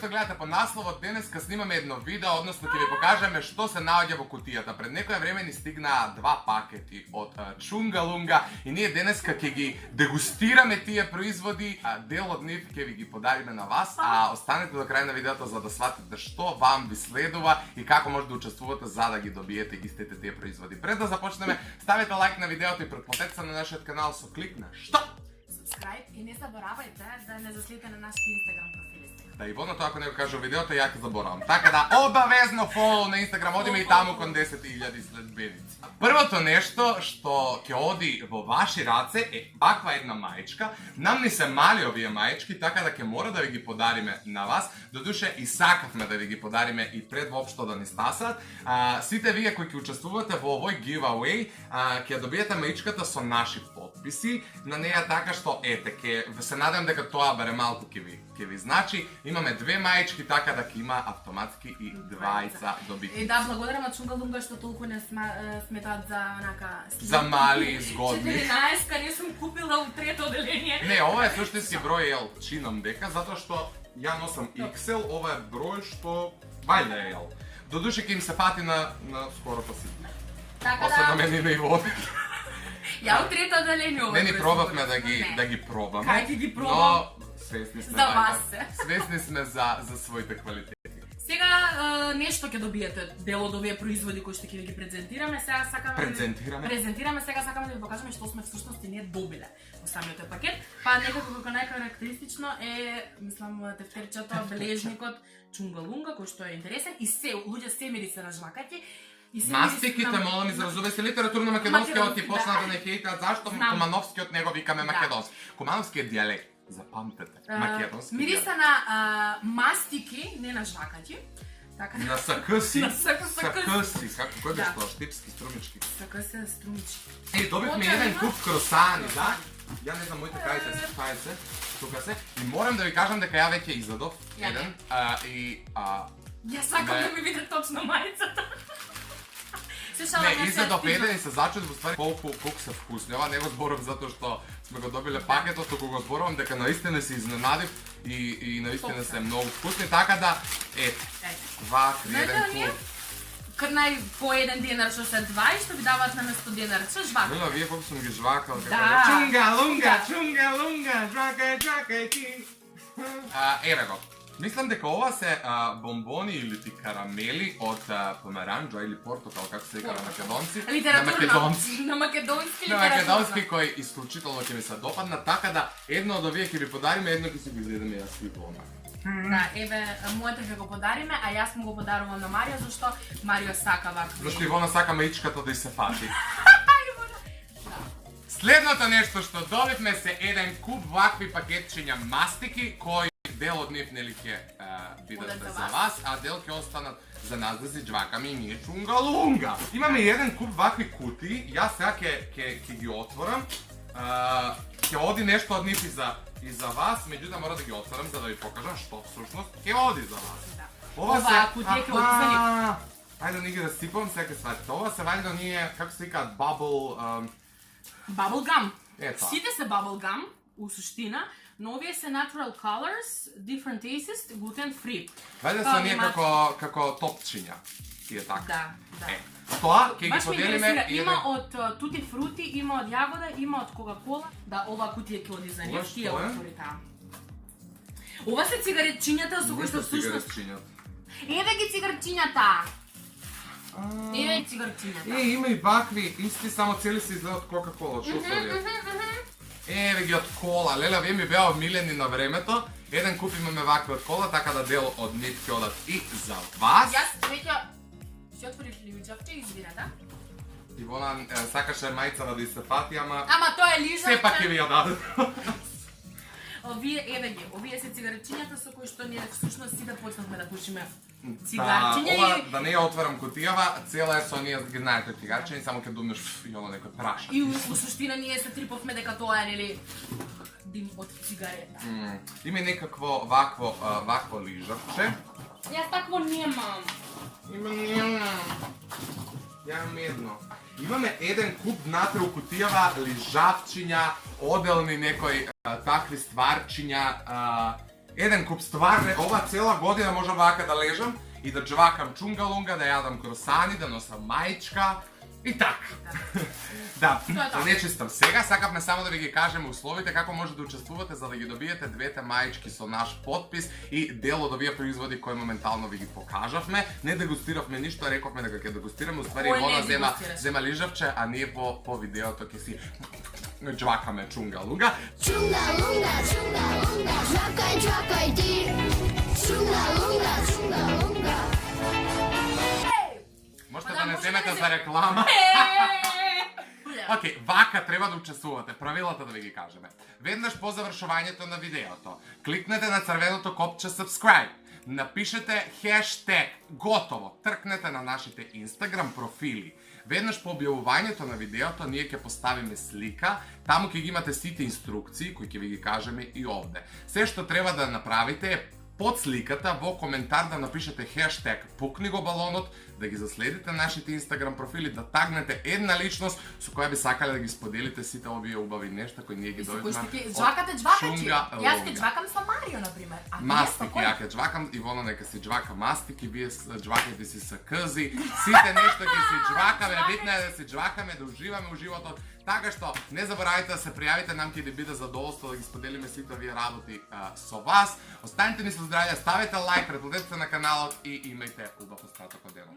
што гледате по насловот, денеска снимаме едно видео, односно ќе ви покажеме што се наоѓа во кутијата. Пред некое време ни стигнаа 2 пакети од Чунга Лунга и ние денеска ќе ги дегустираме тие производи, дел од нив ќе ви ги подариме на вас, а останете до крај на видеото за да сватите што вам ви следува и како може да учествувате за да ги добиете истите тие производи. Пред да започнеме, ставете лайк на видеото и претплатете се на нашиот канал со клик на што? Subscribe и не заборавајте да не заследите на нашите Instagram профили. Да, и водно тоа ако не го кажа видеото, ја ќе заборавам. Така да, обавезно фолоу на Instagram, одиме и таму кон 10.000 следбеници. Првото нешто што ќе оди во ваши раце е ваква една маечка. Нам ни се мали овие маечки, така да ќе мора да ви ги подариме на вас. Додуше и сакавме да ви ги подариме и пред воопшто да ни стасат. Сите вие кои ќе учествувате во овој giveaway, ќе добиете маичката со наши подписи на неја, така што ете, ќе се надам дека тоа баре малку ќе ви значи. Имаме 2 маечки, така да ќе има автоматски и 2 добитници. И да, благодарам на Чунга Лунга што толку не сметаат за онака... За мали, згодни. 14-ка не сум купила у трето оделение. Не, ова е суштински број L, чинам дека, затоа што ја носам XL, ова е број што вајда е L. Додуше ќе им се фати на скоро па си. Така После на да... мене и води. Ја у трето оделение ова. Не ни пробавме да ги пробаме. Кај ќе ги пробам? Но свесни сме За вас се. Свесни сме за своите квалитети. Сега нешто ќе добиете дел од овие производи кои што ќе ви ги презентираме. Сега сакаме презентираме, сега сакаме да ви покажеме што сме всушност и ние добиле во самиот пакет. Па некако како најкарактеристично е, мислам, тефтерчето, бележникот Чунга Лунга, кој што е интересен и се луѓе се мирисе на жвакаќи. Мастиките, молам, изразуве се литературно македонскиот и почна да не хейтат, зашто Кумановскиот него викаме македонски. Кумановскиот дијалект, запамтете, македонски. Мириса на мастики, не на жвакаќи. На сакъси. На сакъси. Како кој беше тоа? Штипски, струмички. Сакъси, струмички. Добивме еден куп кросани, да? Ја не знам, моите кај се, тука се. И морам да ви кажам дека ја веќе изадов еден и... Ја сакам да ми виде точно мајцата. Не, изедов еден и се зачуд во ствари колку се вкусни. Ова не го зборам затоа што сме го добиле пакетот, туку го зборувам дека наистина се изненадив и наистина се многу вкусни, така да ето, вакви еден куп. Крнај по 1 денар што се 2 и што ви даваат на место денар, што жвака? Лела, вие колку сум ги жвакал, како да. Чунга Лунга, жвакај ти. Еве го. Мислам дека ова се бомбони или ти карамели од помаранџа или портокал, како се вика на македонци. На македонски кој исклучително ќе ми се допадна, така да едно од овие ќе ви подариме, едно ќе си го изедеме јас и Ивона. Да, еве, моето ќе го подариме, а јас му го подарувам на Марио, зашто Марио сака вакви. Зашто Ивона сака маичката да й се фати. Следното нешто што добивме се еден куп вакви пакетчиња мастики, кои дел од нив нели ќе бидат за вас, а дел ќе останат за нас да си џвакаме и ние Чунга Лунга. Имаме еден куп вакви кутии, јас сега ќе ги отворам. Ќе оди нешто од нив и за вас, меѓутоа мора да ги отворам за да ви покажам што всушност ќе оди за вас. Ова кутија ќе оди за нив. Ајде да не ги расипам, сега ќе сватите. Ова се вали да ние, како се викаат, Bubble gum. Ето. Сите се bubble gum, у суштина, но овие се natural colors, different tastes, gluten free. Вајде се ние како топчиња. Тие така. Да. Тоа ќе ги поделиме. Има од тути фрути, има од јагода, има од кока-кола. Да, ова кутија ќе оди за нив, тие отвори таму. Ова се цигаретчињата со кои што всушност... Еве ги цигарчињата. Еве и цигарчињата. Има и вакви, исти само цели се изгледат кока-кола, што се овие? Еве ги од кола, леле, вие ми беа омилени на времето. Еден куп имаме вакви од кола, така да дел од нив ќе одат и за вас. Јас веќе си отворив лијуџавче, извина, да? Ивона сакаше мајцава да и се фати, ама тоа е лијуџавче. сепак ќе ви ја дадат. Овие, еве ги, овие се цигарчињата со кои што ние всушност си да почнавме да пушиме цигарчиња. Ова да не ја отварам кутијава, цела е со ние ги знаете цигарчиња и само ќе думнеш и оно некој праша. И у суштина ние се трипавме дека тоа е нели дим од цигарета. Има некакво вакво лижавче. Јас такво немам. Ја имам едно. Имаме еден куп внатре у кутијава лижавчиња, оделни некои такви стварчиња, Jedan kup stvarne, ova cela godina može ovaka da ležam i da džvakam čungalunga, da jadam krosani, da nosam мајчка и така. Да, не чистам сега, сакавме само да ви ги кажеме условите како може да учествувате за да ги добиете двете мајчки со наш подпис и дел од овие производи кои моментално ви ги покажавме. Не дегустиравме ништо, рековме дека ќе дегустираме, уствари Ивона зема лижавче, а ние по видеото ќе си джвакаме чунгалунга. Чунгалунга, чунгалунга, джвакај, джвакај ти. Чунгалунга, чунгалунга. Можете да не земете за реклама. Океј, вака треба да учествувате. Правилата да ви ги кажеме. Веднаш по завршувањето на видеото, кликнете на црвеното копче subscribe. Напишете хештег готово. Тркнете на нашите Instagram профили. Веднаш по објавувањето на видеото ние ќе поставиме слика, таму ќе ги имате сите инструкции кои ќе ви ги кажеме и овде. Се што треба да направите е под сликата во коментар да напишете хештег пукни го балонот, да ги заследите нашите Instagram профили, да тагнете една личност со која би сакале да ги споделите сите овие убави нешта кои ние ги добивме. Джвакате джвакачи. Јас ќе джвакам со Марио на пример. Мастики, ја ќе джвакам, Ивона нека си джвака мастики, вие джвакате си са къзи, сите нешта ќе си джвакаме, битно е да си джвакаме, да уживаме у животот. Така што не заборавајте да се пријавите, нам ќе биде задоволство да ги споделиме сите овие работи со вас. Останете ни со здравје, ставете лайк, претплатете се на каналот и имајте убав остаток од денот.